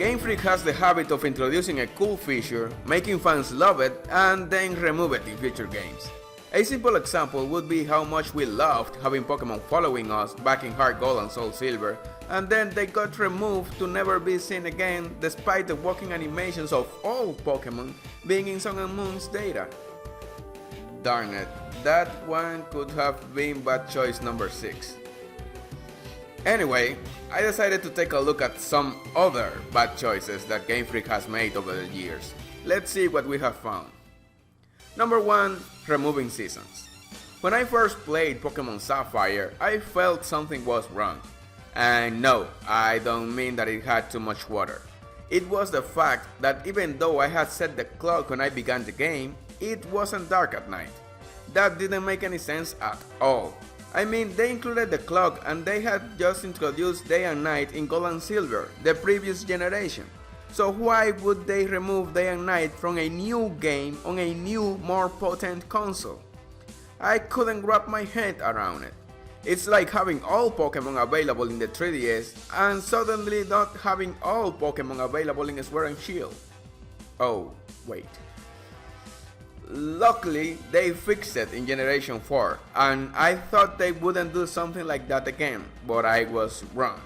Game Freak has the habit of introducing a cool feature, making fans love it, and then remove it in future games. A simple example would be how much we loved having Pokemon following us back in Heart Gold and Soul Silver, and then they got removed to never be seen again despite the walking animations of all Pokemon being in Sun and Moon's data. Darn it, that one could have been bad choice number 6. Anyway, I decided to take a look at some other bad choices that Game Freak has made over the years. Let's see what we have found. Number 1. Removing seasons. When I first played Pokemon Sapphire, I felt something was wrong. And no, I don't mean that it had too much water. It was the fact that even though I had set the clock when I began the game, it wasn't dark at night. That didn't make any sense at all. I mean, they included the clock and they had just introduced day and night in Gold and Silver, the previous generation. So why would they remove day and night from a new game on a new, more potent console? I couldn't wrap my head around it. It's like having all Pokemon available in the 3DS and suddenly not having all Pokemon available in Sword and Shield. Oh, wait. Luckily, they fixed it in Generation 4, and I thought they wouldn't do something like that again, but I was wrong.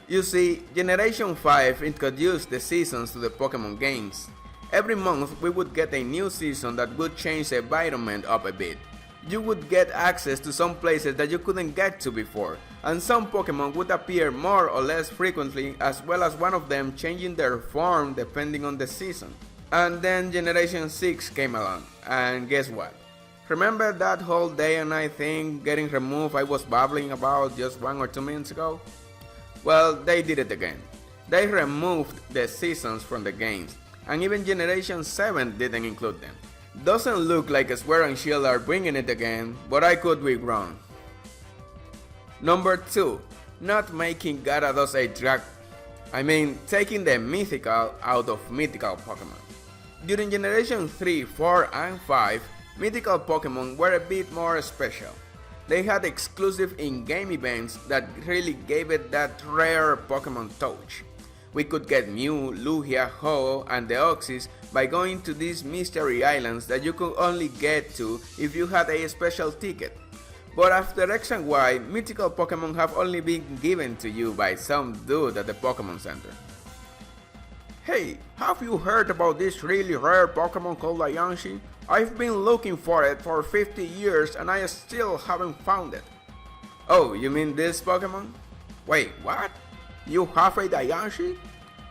You see, Generation 5 introduced the seasons to the Pokemon games. Every month we would get a new season that would change the environment up a bit. You would get access to some places that you couldn't get to before, and some Pokemon would appear more or less frequently, as well as one of them changing their form depending on the season. And then Generation 6 came along, and guess what? Remember that whole day and night thing getting removed I was babbling about just 1 or 2 minutes ago? Well, they did it again. They removed the seasons from the games, and even Generation 7 didn't include them. Doesn't look like Sword and Shield are bringing it again, but I could be wrong. Number 2. Not making Gyarados a drag... taking the mythical out of mythical Pokemon. During Generation 3, 4, and 5, mythical Pokemon were a bit more special. They had exclusive in-game events that really gave it that rare Pokemon touch. We could get Mew, Lugia, Ho, and Deoxys by going to these mystery islands that you could only get to if you had a special ticket. But after X and Y, mythical Pokemon have only been given to you by some dude at the Pokemon Center. Hey, have you heard about this really rare Pokemon called Diancie? I've been looking for it for 50 years and I still haven't found it. Oh, you mean this Pokemon? Wait, what? You have a Diancie?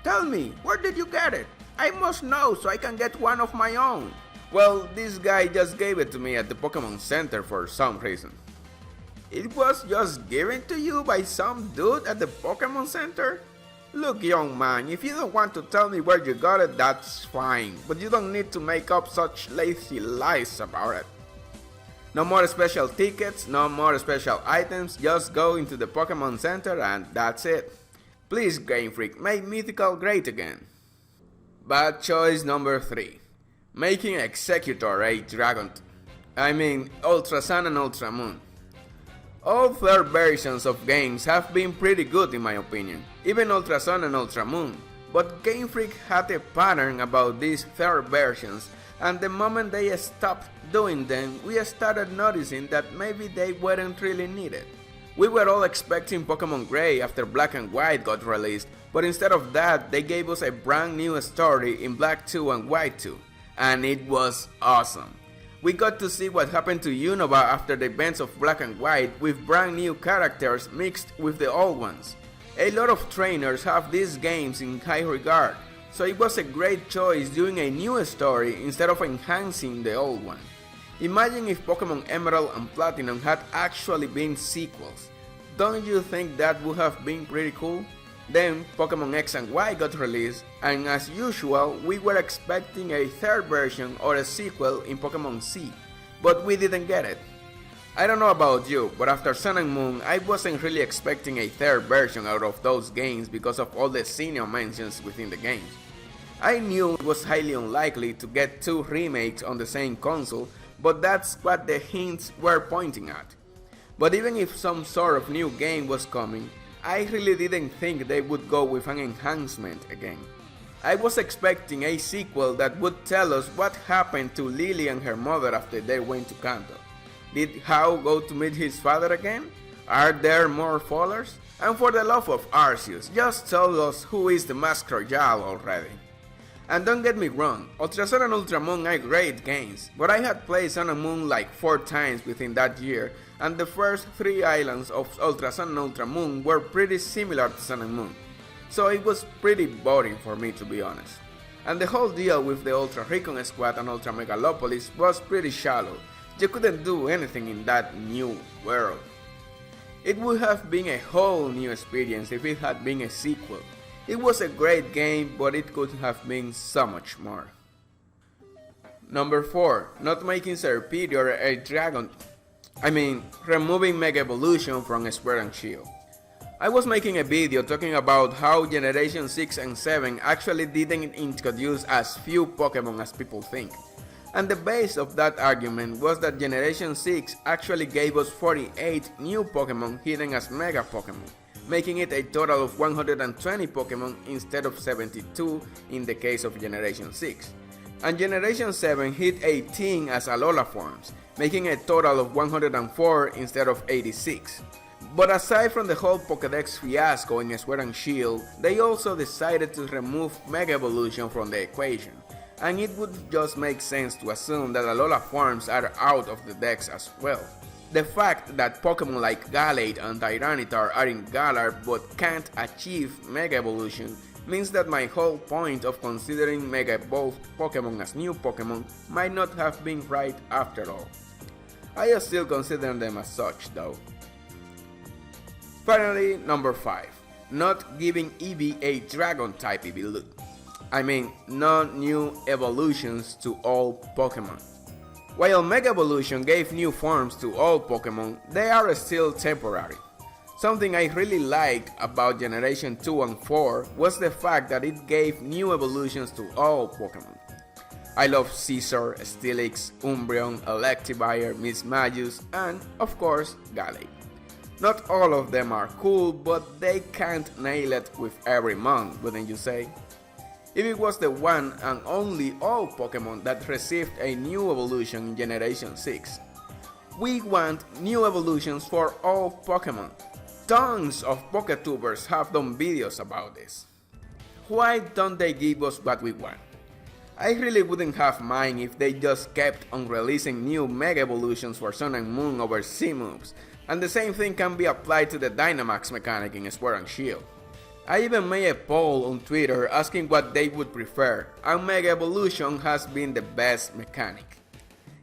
Tell me, where did you get it? I must know so I can get one of my own. Well, this guy just gave it to me at the Pokemon Center for some reason. It was just given to you by some dude at the Pokemon Center? Look, young man, if you don't want to tell me where you got it, that's fine, but you don't need to make up such lazy lies about it. No more special tickets, no more special items, just go into the Pokemon Center and that's it. Please, Game Freak, make Mythical great again. Bad choice number 3. Making Executor a Dragon... Ultra Sun and Ultra Moon. All third versions of games have been pretty good in my opinion, even Ultra Sun and Ultra Moon, but Game Freak had a pattern about these third versions, and the moment they stopped doing them, we started noticing that maybe they weren't really needed. We were all expecting Pokemon Gray after Black and White got released, but instead of that, they gave us a brand new story in Black 2 and White 2, and it was awesome. We got to see what happened to Unova after the events of Black and White with brand new characters mixed with the old ones. A lot of trainers have these games in high regard, so it was a great choice doing a new story instead of enhancing the old one. Imagine if Pokemon Emerald and Platinum had actually been sequels. Don't you think that would have been pretty cool? Then Pokemon X and Y got released, and as usual, we were expecting a third version or a sequel in Pokemon C, but we didn't get it. I don't know about you, but after Sun and Moon, I wasn't really expecting a third version out of those games because of all the senior mentions within the games. I knew it was highly unlikely to get 2 remakes on the same console, but that's what the hints were pointing at. But even if some sort of new game was coming, I really didn't think they would go with an enhancement again. I was expecting a sequel that would tell us what happened to Lily and her mother after they went to Kanto. Did Hao go to meet his father again? Are there more fallers? And for the love of Arceus, just tell us who is the Masked Royale already. And don't get me wrong, Ultra Sun and Ultra Moon are great games, but I had played Sun and Moon like 4 times within that year, and the first 3 islands of Ultra Sun and Ultra Moon were pretty similar to Sun and Moon, so it was pretty boring for me, to be honest. And the whole deal with the Ultra Recon Squad and Ultra Megalopolis was pretty shallow. You couldn't do anything in that new world. It would have been a whole new experience if it had been a sequel. It was a great game, but it could have been so much more. Number 4. Not making Serperior a dragon. Removing Mega Evolution from Sword and Shield. I was making a video talking about how Generation 6 and 7 actually didn't introduce as few Pokemon as people think. And the base of that argument was that Generation 6 actually gave us 48 new Pokemon hidden as Mega Pokemon, making it a total of 120 Pokemon instead of 72 in the case of Generation 6. And Generation 7 hid 18 as Alola forms, making a total of 104 instead of 86. But aside from the whole Pokédex fiasco in Sword and Shield, they also decided to remove Mega Evolution from the equation, and it would just make sense to assume that Alola forms are out of the Dex as well. The fact that Pokemon like Gallade and Tyranitar are in Galar but can't achieve Mega Evolution means that my whole point of considering Mega Evolved Pokemon as new Pokemon might not have been right after all. I still consider them as such though. Finally, number 5. Not giving Eevee a Dragon-type Eevee. No new evolutions to all Pokemon. While Mega Evolution gave new forms to all Pokemon, they are still temporary. Something I really liked about Generation 2 and 4 was the fact that it gave new evolutions to all Pokemon. I love Scizor, Steelix, Umbreon, Electivire, Mismagius, and, of course, Gallade. Not all of them are cool, but they can't nail it with every mon, wouldn't you say? Eevee was the one and only all Pokemon that received a new evolution in Generation 6. We want new evolutions for all Pokemon. Tons of Poketubers have done videos about this. Why don't they give us what we want? I really wouldn't have mind if they just kept on releasing new Mega Evolutions for Sun and Moon over Z-moves, and the same thing can be applied to the Dynamax mechanic in Sword and Shield. I even made a poll on Twitter asking what they would prefer, and Mega Evolution has been the best mechanic.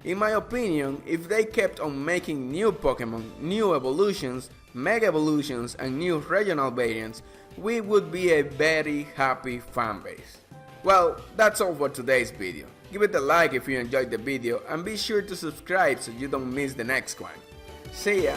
In my opinion, if they kept on making new Pokemon, new evolutions, Mega Evolutions and new regional variants, we would be a very happy fanbase. Well, that's all for today's video. Give it a like if you enjoyed the video and be sure to subscribe so you don't miss the next one. See ya!